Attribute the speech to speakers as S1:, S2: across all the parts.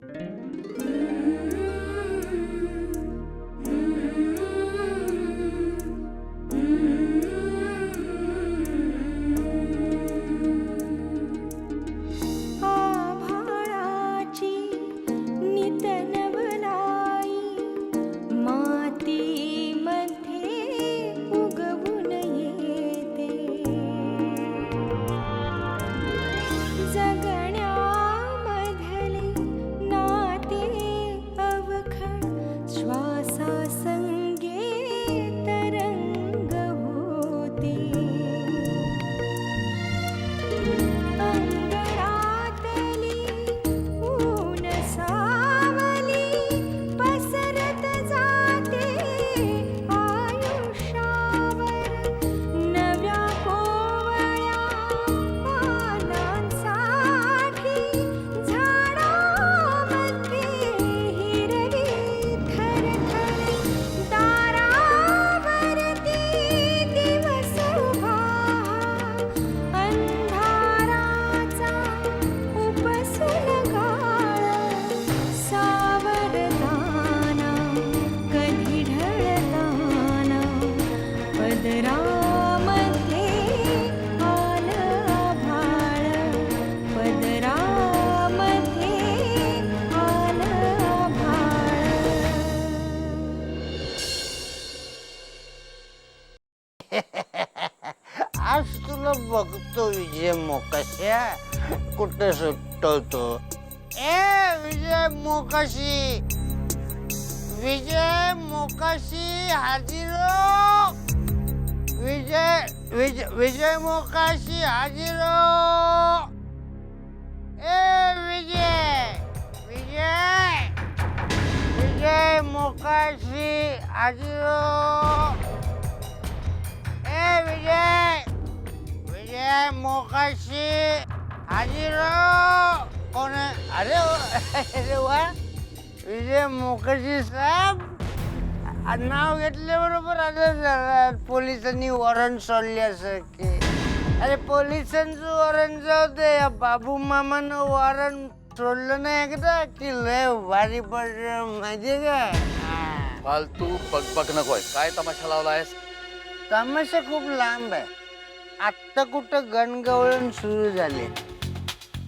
S1: आज तुला बघतो विजय मोकाशी कुठे सुटतो. ए विजय मोकाशी, विजय मोकाशी हाजीरो. विजय विजय विजय मोकाशी हाजीरो. ए विजय विजय विजय मोकाशी हाजीरो. ए विजय विजय मोकाशी हाजीरो. कोण आहे? अरे वा, विजय मोकाशी साहेब नाव घेतल्याबरोबर आलं पोलिसांनी वॉरंट सोडल्यासारखे. अरे पोलिसांचं वॉरंट जाऊ दे, बाबू मामानं वॉरंट सोडलं नाही एकदा की लय भारी पडलं माहितीये का.
S2: फालतू बकबक नकोय. काय तमाशा लावलायस?
S1: तमाशा खूप लांब आहे. आत्ता कुठं गणगवळण सुरू झाले.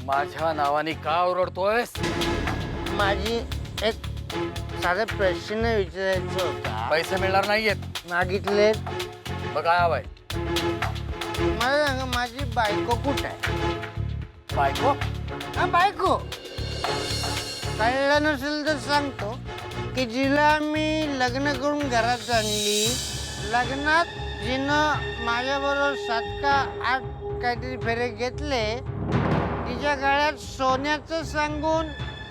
S2: माझ्या नावाने का ओरडतोयस?
S1: माझी एक साधा प्रश्न विचारायचा होता.
S2: पैसे मिळणार नाहीयेत.
S1: मागितले.
S2: मग काय हवंय?
S1: मला सांगा, माझी बायको कुठं आहे?
S2: बायको?
S1: हा, बायको. कळलं नसेल तर सांगतो की जिला मी लग्न करून घरात आणली. लग्नात जिनं माझ्याबरोबर 7 का 8 काहीतरी फेरे घेतले. तिच्या गळ्यात सोन्याचं सांगून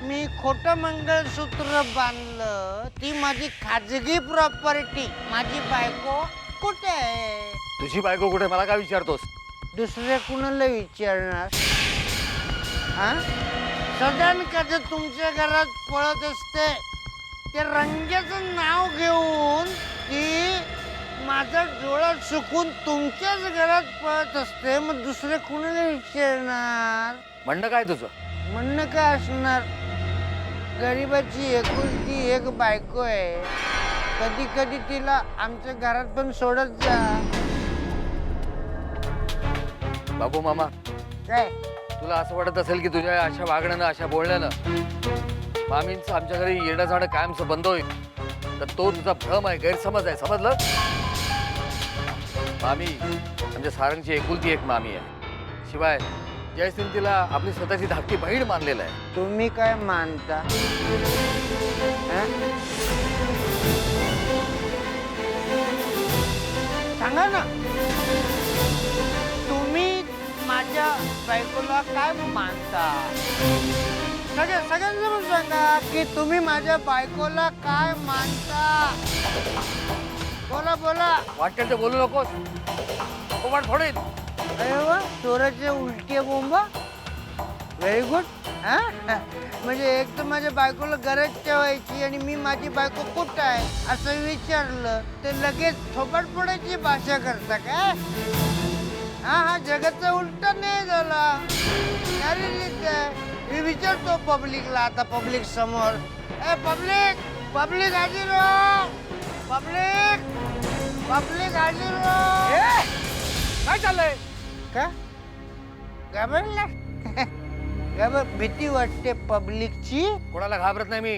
S1: मी खोटं मंगळसूत्र बांधलं. ती माझी खाजगी प्रॉपर्टी. माझी बायको कुठे आहे?
S2: तुझी बायको कुठे? मला काय विचारतोस?
S1: दुसऱ्या कुणाला विचारणार? हा, सदन कधी तुमच्या घरात पळत असते ते रंग्याचं नाव घेऊन. की माझा डोळा चुकून तुमच्याच घरात पळत असते. मग दुसरे कुणाला विचारणार?
S2: म्हणणं काय तुझं?
S1: म्हणणं काय असणार? गरीबाची एकुलती एक बायको आहे. कधी कधी तिला आमच्या घरात पण सोडत जा.
S2: बाबू मामा,
S1: काय
S2: तुला असं वाटत असेल की तुझ्या अशा वागण्यानं, अशा बोलण्यानं मामींचं आमच्या घरी येणं जाणं कायमचं बंद होईल, तर तो तुझा भ्रम आहे, गैरसमज आहे. समजलं? मामी म्हणजे सारंगची एकुलती एक मामी आहे. शिवाय जयसिंग तिला आपली स्वतःची धाकटी बहीण मानलेलं आहे.
S1: तुम्ही काय मानता? सांगा ना, तुम्ही माझ्या बायकोला काय मानता? सगळ्यांसमोर सांगा की तुम्ही माझ्या बायकोला काय मानता. बोला बोला.
S2: वाटेल ते बोलू नकोस. कोमाट फोडीन.
S1: अरे वा, चोराचे उलटे बोंबा. Very good. हा, म्हणजे एक तर माझ्या बायकोला गरज ठेवायची आणि मी माझी बायको कुठं आहे असं विचारलं तर लगेच थोबाड फोडायची भाषा करता काय? हा, जगाचा उलटा नाही झाला. मी विचारतो पब्लिकला आता पब्लिक समोर. ए पब्लिक, पब्लिक हाजीर हो. पब्लिक, पब्लिक हाजीर हो.
S2: काय चाललंय?
S1: का घाबरला? भीती वाटते पब्लिकची.
S2: कोणाला घाबरत नाही मी.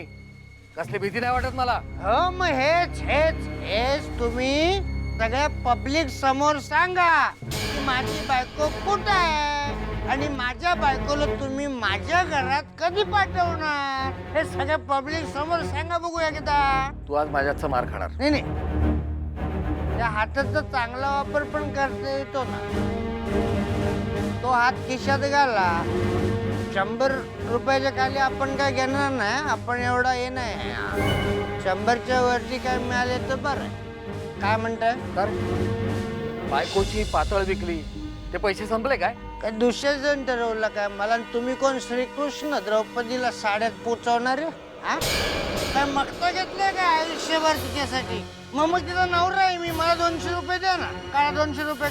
S2: कसली भीती नाही वाटत मला.
S1: हो मग हेच हेच हेच तुम्ही सगळ्या पब्लिक समोर सांगा की माझी बायको कुठं आहे आणि माझ्या बायकोला तुम्ही माझ्या घरात कधी पाठवणार हे सगळ्या पब्लिक समोर सांगा बघू एकदा.
S2: तू आज माझ्याचा मार खाणार.
S1: नाही नाही, त्या हाताचा चांगला वापर पण करता येतो ना. तो हात खिशात घाला. 100 रुपयाच्या खाली आपण काय घेणार नाही. आपण एवढा हे नाही. 100च्या वरती काय मिळाले तर बरं. काय म्हणताय?
S2: तर बायकोची पातळ विकली, ते पैसे संपले काय?
S1: काय दुसऱ्याजण ठरवलं काय मला? तुम्ही कोण श्रीकृष्ण द्रौपदीला साड्यात पोचवणारे? हा काय मगता घेतलंय का आयुष्यभर तिच्यासाठी? मग तिचा नवरा आहे मी. मला 200 रुपये द्या ना. काढा 200 रुपये.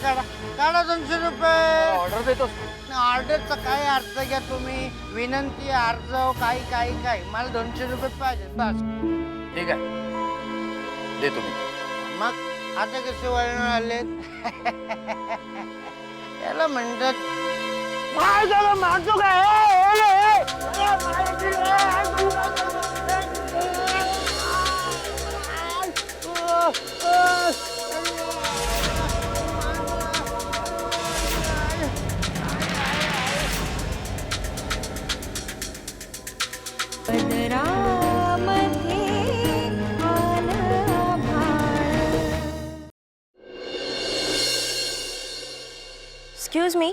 S1: काढा 200 रुपये.
S2: ऑर्डर देतोस?
S1: ऑर्डरचा काय अर्थ घ्या तुम्ही. विनंती, अर्ज, काही मला 200 रुपये पाहिजे बस.
S2: ठीक आहे, दे तुम्ही.
S1: मग आता कसे वळण आलेत? याला म्हणतात काय झालं मारतो काय?
S3: Excuse me.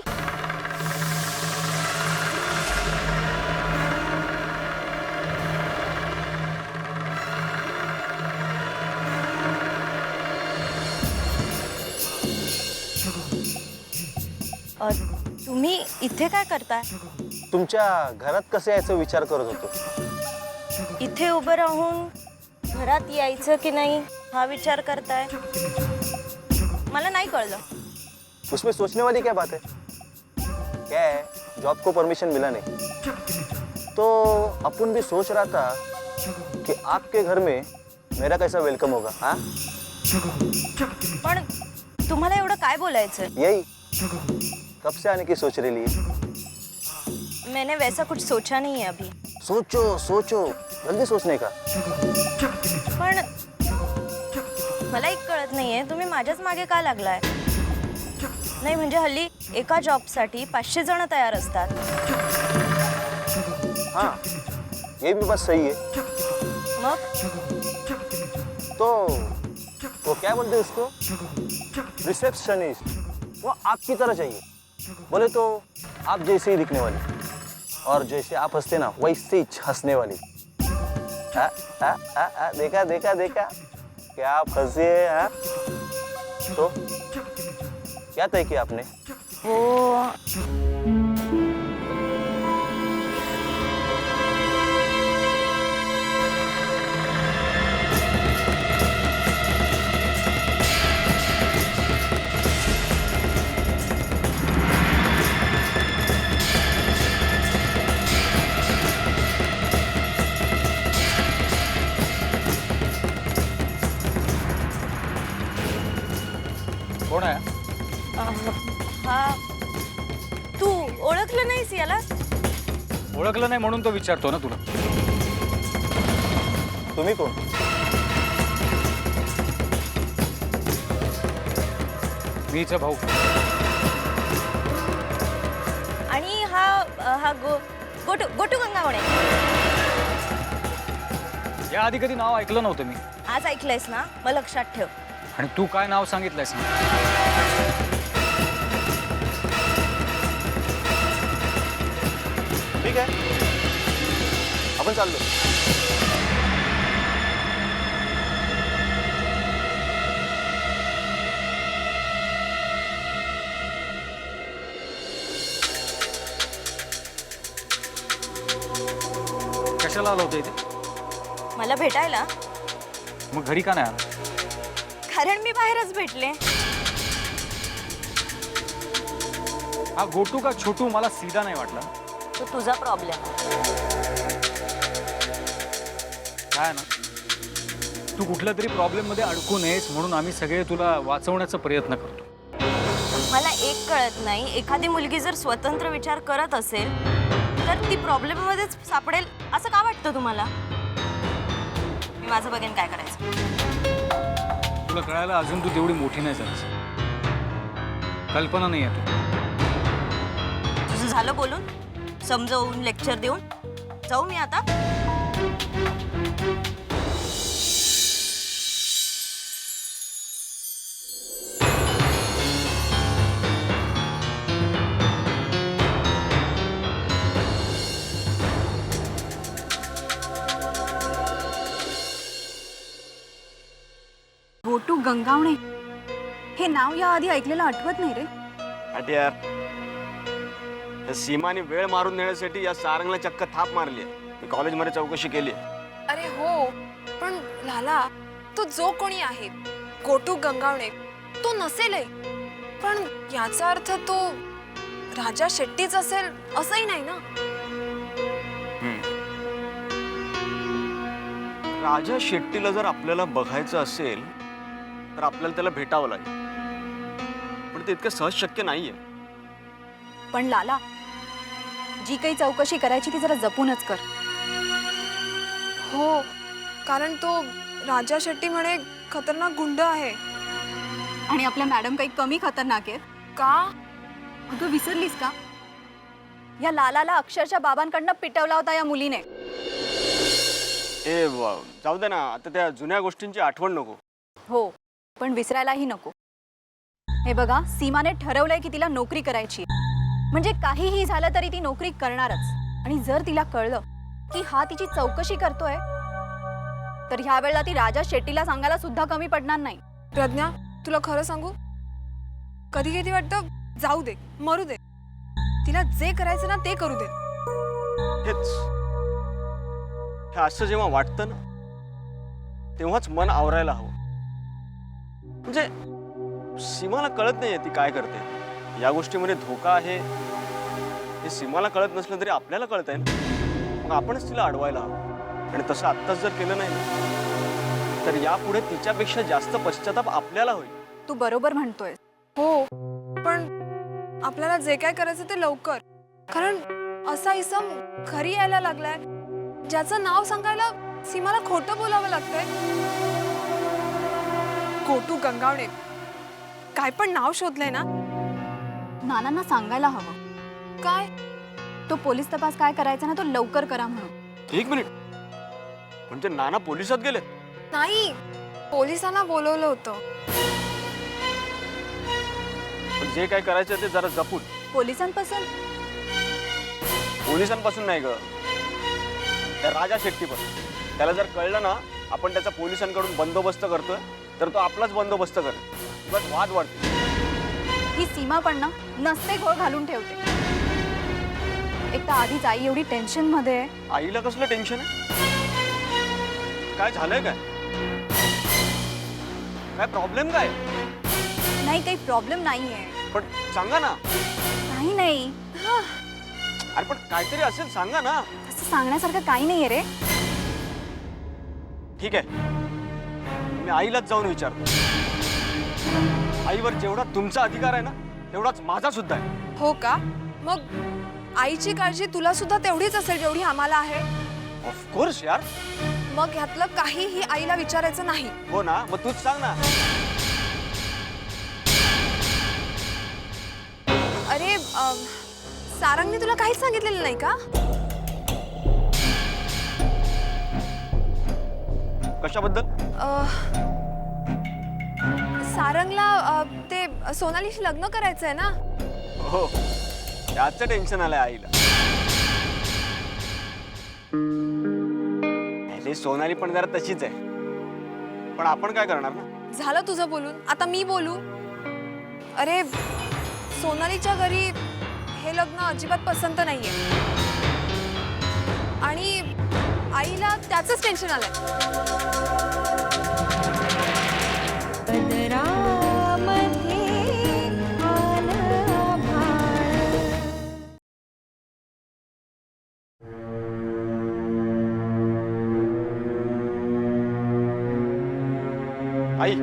S3: तुम्ही इथे काय करताय?
S4: तुमच्या घरात कसं यायचं विचार करत होतो.
S3: इथे उभं राहून घरात यायचं की नाही हा विचार करताय? मला नाही कळलं.
S4: उसमें सोचने वाली क्या बात है? क्या है, जॉब को परमिशन मिला नहीं तो अपन भी सोच रहा था कि आपके घर में मेरा कैसा वेलकम होगा. हाँ
S3: पण तुम्हाला एवढं काय बोलायचं?
S4: यही कब से आने की सोच रही है.
S3: मैंने वैसा कुछ सोचा नहीं है अभी.
S4: सोचो सोचो, जल्दी सोचने का.
S3: पण मला एक कळत नाहीये तुम्ही माझ्याच मागे का लागलाय? नाही म्हणजे हल्ली एका जॉबसाठी 500 जण तयार असतात.
S4: हाँ ये भी बात सही है.
S3: मग
S4: तो क्या बोलते हैं उसको, रिसेप्शनिस्ट. वो आपकी तरह चाहिए. बोले तो आप जैसे ही दिखने वाली और जैसे आप हंसते ना वैसे ही हंसने वाली. देखा देखा देखा क्या आप हंसे हैं. तो क्या तय किया आपने?
S3: वो
S5: कोण आहे?
S3: हा तू ओळखलं नाहीस याला?
S5: ओळखलं नाही म्हणून तो विचारतो ना तुला.
S4: तुम्ही कोण?
S5: मी हिचा भाऊ.
S3: आणि हा हा गोटू गंगावणे.
S5: या आधी कधी नाव ऐकलं नव्हतं मी.
S3: आज ऐकलंयस ना, मग लक्षात ठेव.
S5: आणि तू काय नाव सांगितलंयस ना?
S4: ठीक आहे, आपण चाललो.
S5: कशाला आलं होतं इथे?
S3: मला भेटायला.
S5: मग घरी का नाही आला?
S3: कारण मी बाहेरच भेटले.
S5: हा गोटू का छोटू मला सीधा नाही वाटला.
S3: तो तुझा प्रॉब्लेम
S5: काय आहे ना, तू कुठल्या तरी प्रॉब्लेममध्ये अडकू नयेस म्हणून आम्ही सगळे तुला वाचवण्याचा प्रयत्न करतो.
S3: मला एक कळत नाही, एखादी मुलगी जर स्वतंत्र विचार करत असेल तर ती प्रॉब्लेममध्येच सापडेल असं का वाटतं तुम्हाला? मी माझं बघेन काय करायचं.
S5: तुला कळायला अजून तू तेवढी मोठी नाही झालीस. कल्पना नाही आहे तू.
S3: तुझं झालं बोलून, समजवून, लेक्चर देऊन जाऊ मी आता.
S6: गोटू गंगावणे हे नाव याआधी ऐकलेलं आठवत नाही रे.
S7: अटे यार, त्या सीमाने वेळ मारून नेण्यासाठी या सारंगला चक्क थाप मारली आहे. मी कॉलेजमध्ये चौकशी केली आहे.
S8: अरे हो, पण लाला, तो जो कोणी आहे गोटू गंगावणे तो नसेलही, पण याचा अर्थ तो राजा शेट्टीच असेल असंही नाही ना.
S7: राजा शेट्टीला जर आपल्याला बघायचं असेल तर आपल्याला त्याला भेटावं लागेल, पण ते इतकं सहज शक्य नाहीये.
S6: पण लाला, जी काही चौकशी करायची ती जरा जपूनच कर.
S8: हो, कारण तो राजा शेट्टी म्हणे खतरनाक गुंड आहे.
S6: आणि आपल्या मॅडम काही कमी खतरनाक आहेत
S8: का?
S6: अगं विसरलीस का? या लालाला अक्षरशः बाबांकडनं पिटवला होता या मुलीने.
S7: जाऊ दे ना, आता त्या जुन्या गोष्टींची आठवण नको.
S6: हो, पण विसरायलाही नको. हे बघा, सीमाने ठरवलंय की तिला नोकरी करायची, म्हणजे काहीही झालं तरी ती नोकरी करणारच. आणि जर तिला कळलं की हा तिची चौकशी करतोय तर ह्या वेळेला ती राजा शेट्टीला सांगायला सुद्धा कमी पडणार नाही.
S8: प्रज्ञा, तुला खरं सांगू, कधी कधी वाटतं जाऊ दे, मरू दे, तिला जे करायचं ना ते करू दे.
S7: हेच हे असं जेव्हा वाटतं ना तेव्हाच मन आवरायला हवं. म्हणजे सीमाला कळत नाहीये ती काय करते. या गोष्टीमध्ये धोका आहे हे सीमाला कळत नसलं तरी आपल्याला कळत आहे ना. मग आपणच तिला अडवायला हवं. आणि तसं आत्ताच जर केलं नाही ना तर यापुढे तिच्यापेक्षा जास्त पश्चाताप आपल्याला होईल.
S6: तू बरोबर म्हणतोय.
S8: हो, पण आपल्याला जे काय करायचं ते लवकर, कारण असा इसम घरी यायला लागलाय ज्याचं नाव सांगायला सीमाला खोटं बोलावं लागतंय. गोटू गंगावणे, काय पण नाव शोधलंय ना.
S6: नानांना सांगायला हवं
S8: काय?
S6: तो पोलीस तपास काय करायचा ना तो लवकर करा म्हणून.
S7: एक मिनिट, म्हणजे नाना पोलिसात गेलेत?
S8: नाही, पोलिसांना बोलवलं होतं.
S7: पण जे काय करायचं ते जरा जपून.
S6: पोलिसांपासून?
S7: पोलिसांपासून नाही ग, त्या राजा शेट्टी पण. त्याला जर कळलं ना आपण त्याचा पोलिसांकडून बंदोबस्त करतोय तर तो आपलाच बंदोबस्त करेल. बस वाद वाढते.
S6: ही सीमा पण ना नसते घोळ घालून ठेवते. एक तर आधीच आई एवढी टेन्शन मध्ये आहे.
S7: आईला कसलं टेन्शन आहे? काय झालंय? काय प्रॉब्लेम काय?
S6: नाही, काही प्रॉब्लेम नाहीये.
S7: पण सांगा ना.
S6: काही नाही.
S7: अरे पण काहीतरी असेल, सांगा ना.
S6: असं सांगण्यासारखं काही नाहीये रे.
S7: ठीक आहे, मी आईलाच जाऊन विचारतो. आईवर जेवढा तुमचा अधिकार आहे ना तेवढाच माझा सुद्धा आहे.
S8: हो का? मग आईची काळजी तुला सुद्धा तेवढीच असेल जेवढी आम्हाला आहे.
S7: ऑफकोर्स यार.
S8: मग ह्यातलं काहीही आईला विचारायचं नाही.
S7: हो ना, मग तूच सांग ना.
S8: अरे सारंगने तुला काहीच सांगितलेलं नाही का?
S7: कशाबद्दल?
S8: सारंगला ते सोनालीशी लग्न करायचंय ना.
S7: हो, त्याचं टेन्शन आलंय आईला. अरे सोनाली पण जरा तशीच आहे, पण आपण काय करणार ना.
S8: झालं तुझं बोलून, आता मी बोलू. अरे सोनालीच्या घरी हे लग्न अजिबात पसंत नाहीये आणि आईला त्याचंच टेन्शन आलंय.
S7: आई,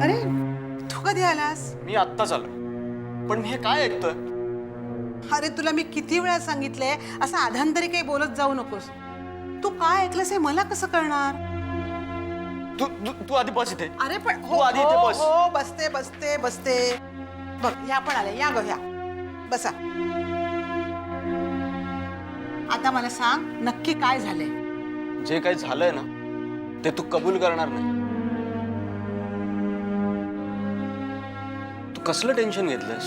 S9: अरे तू कधी आलास?
S7: मी आत्ताच आलो. पण मी हे काय ऐकतोय?
S9: अरे तुला मी किती वेळा सांगितलंय असं आधांतरी काही बोलत जाऊ नकोस. तू काय ऐकलंस हे मला कसं कळणार?
S7: तू आधी बस इथे.
S9: अरे पण
S7: तू आधी इथे बस.
S9: हो बसते बसते बसते. बघ या पण आले, या ग या बसा. आता मला सांग नक्की काय झालंय?
S7: जे काही झालंय ना ते तू कबूल करणार नाही. तू कसलं टेन्शन घेतलंस?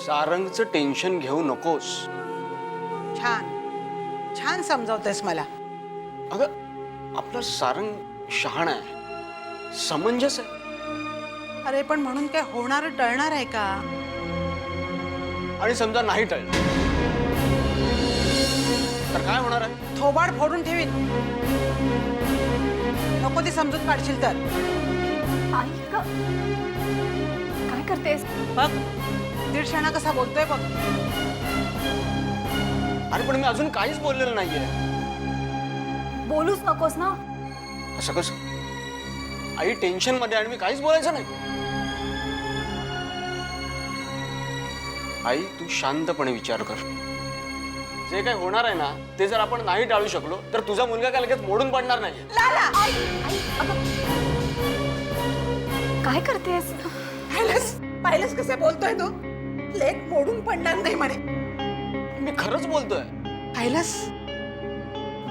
S7: सारंगचं टेन्शन घेऊ नकोस.
S9: छान छान समजावतेस मला.
S7: अगं आपलं सारंग शहाणा आहे, समंजस आहे.
S9: अरे पण म्हणून काय होणार टळणार आहे का?
S7: आणि समजा नाही टळलं तर काय होणार आहे?
S9: थोबाड फोडून ठेवीन. नको ती समजून काढशील तर.
S6: ऐक काय करतेस?
S9: बघ दीडशाणा कसा बोलतोय बघ.
S7: अरे पण मी अजून काहीच बोललेलं नाहीये.
S6: बोलूच नकोस ना.
S7: असं कसं? आई टेन्शन मध्ये आणि मी काहीच बोलायचं नाही. आई तू शांतपणे विचार कर. जे काही होणार आहे ना ते जर आपण नाही टाळू शकलो तर तुझा मुलगा काय लगेच मोडून पडणार नाही.
S6: काय करतेस?
S9: पाहिलंस कसं बोलतोय तो? लेक मोडून पडणार नाही म्हणे.
S7: मी खरंच बोलतोय.
S9: पाहिलंस?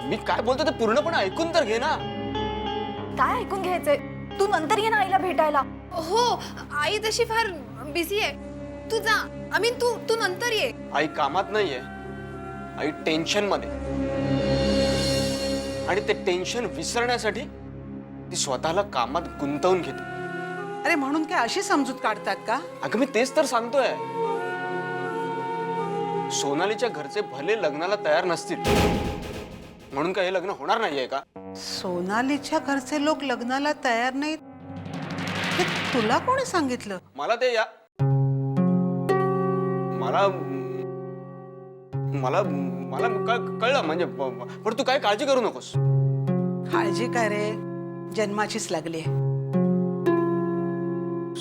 S7: मी काय बोलतोय ते पूर्णपणे ऐकून तर घे ना.
S6: काय ऐकून घ्यायचंय? तू नंतर ये ना आईला भेटायला.
S8: हो आई तशी फार बिझी आहे. तू जा. आय मीन तू नंतर ये.
S7: आई कामात नाहीये, आई टेन्शन मध्ये. आणि ते टेन्शन विसरण्यासाठी ती स्वतःला कामात गुंतवून घेते.
S9: अरे म्हणून काय अशी समजूत काढतात का?
S7: अगं मी तेच तर सांगतोय. सोनालीच्या घरचे भले लग्नाला तयार नसतील म्हणून काय हे लग्न होणार नाहीये का?
S9: सोनालीच्या घरचे लोक लग्नाला तयार नाहीत हे तुला कोणी सांगितलं?
S7: मला ते या मला मला मला कळलं म्हणजे. पण तू काय काळजी करू नकोस.
S9: काळजी काय रे, जन्माचीच लागली आहे.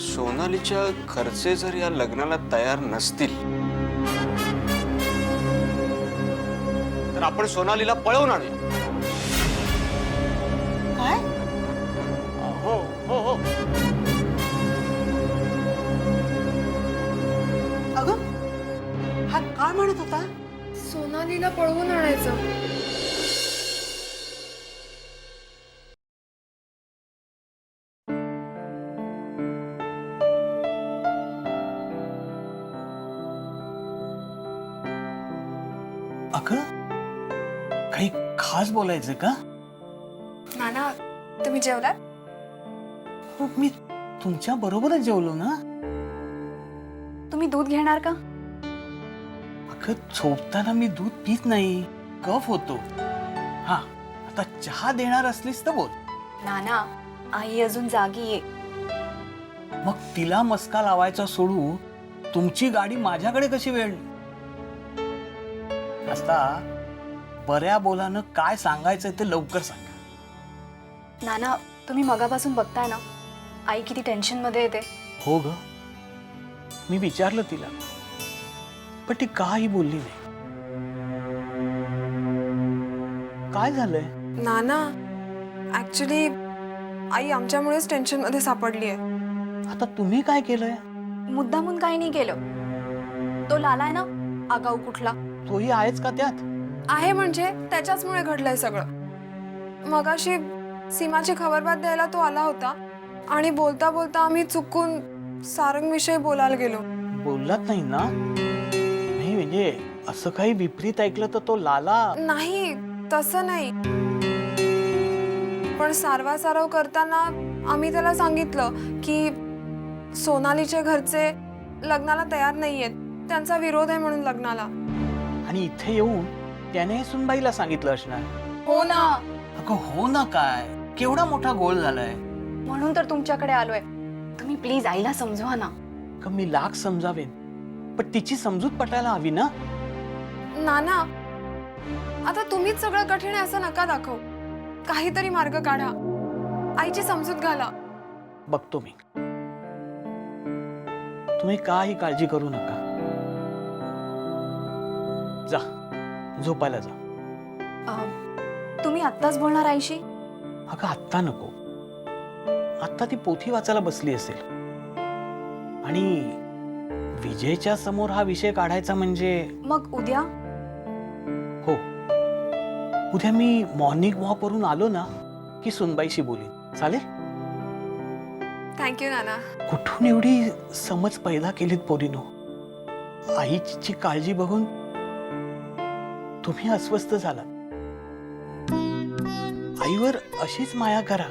S7: सोनालीच्या घरचे जर या लग्नाला तयार नसतील तर आपण सोनालीला पळवून आणूया.
S9: काय?
S7: हो हो हो.
S9: अगं हा काय म्हणत होता?
S8: सोनालीला पळवून आणायचं.
S10: अगं काही खास बोलायचं का?
S8: नाना तुम्ही जेवलात?
S10: हो, मी तुमच्या बरोबरच जेवलो ना.
S6: तुम्ही दूध घेणार का?
S10: अगं झोपताना मी दूध पित नाही, कफ होतो. हा आता चहा देणार असलीस तर बोल.
S6: नाना आई अजून जागी आहे.
S10: मग तिला मस्का लावायचा सोडू तुमची गाडी माझ्याकडे कशी वेळली? आता बऱ्या बोलानं काय सांगायचं ते लवकर सांगा.
S6: नाना तुम्ही मगापासून बघताय ना आई किती टेन्शन मध्ये येते.
S10: हो ग, मी विचारलं तिला पण ती काही बोलली नाही. काय झालंय?
S8: नाना ऍक्च्युली आई आमच्यामुळेच टेन्शन मध्ये सापडली आहे.
S10: आता तुम्ही काय केलंय?
S6: मुद्दामून काही नाही केलं. तो लाला आहे ना आगाऊ कुठला,
S10: तोही आहेच का त्यात?
S8: आहे म्हणजे त्याच्याचमुळे घडलंय सगळं. मगाशी सीमाची खबरबात द्यायला तो आला होता आणि बोलता बोलता आम्ही चुकून सारंग विषयी बोलायला गेलो.
S10: बोललात नाही ना? नाही म्हणजे असं काही विपरीत ऐकलं तर तो लाला.
S8: नाही तसं नाही, पण सारवासारव करताना आम्ही त्याला सांगितलं की सोनालीच्या घरचे लग्नाला तयार नाहीयेत, त्यांचा विरोध आहे म्हणून लग्नाला.
S10: आणि इथे येऊन त्याने सुनबाईला सांगितलं असणार.
S6: हो ना,
S10: अगं हो ना, काय केवढा मोठा गोळ झालाय.
S6: म्हणून तर तुमच्याकडे आलोय. तुम्ही प्लीज आईला समजवा ना.
S10: का मी लाख समजावेन पण तिची समजूत पटायला हवी ना.
S8: नाना आता तुम्हीच सगळं कठीण आहे असं नका दाखव. काहीतरी मार्ग काढा. आईची समजूत घाला.
S10: बघतो मी. तुम्ही काही काळजी करू नका. जा, झोपायला जा.
S6: तुम्ही आत्ताच बोलणार आईशी?
S10: अगं आत्ता नको. आत्ता ती पोथी वाचायला बसली असेल आणि विजयच्या समोर हा विषय काढायचा म्हणजे.
S6: मग उद्या?
S10: हो, उद्या मी मॉर्निंग वॉक वरून आलो ना की सुनबाईशी बोलीन. चालेल?
S8: थँक्यू नाना.
S10: कुठून एवढी समज पैदा केलीत पोरीनो. आईची काळजी बघून तुम्ही अस्वस्थ झाला. आईवर अशीच माया करा.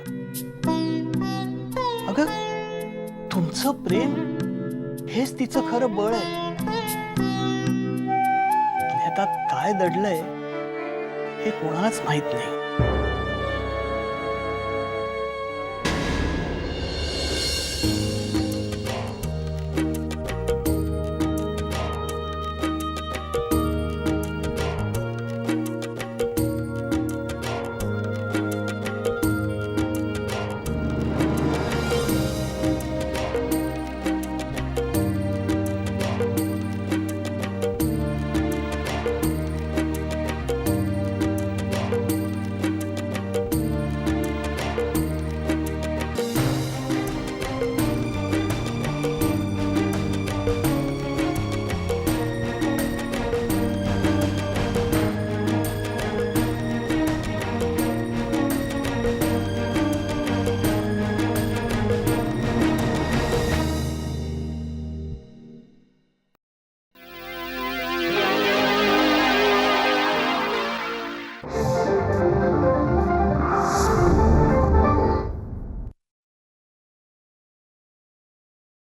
S10: अगं तुमचं प्रेम हेच तिचं खरं बळ आहे. आणि आता काय दडलंय हे कोणालाच माहित नाही.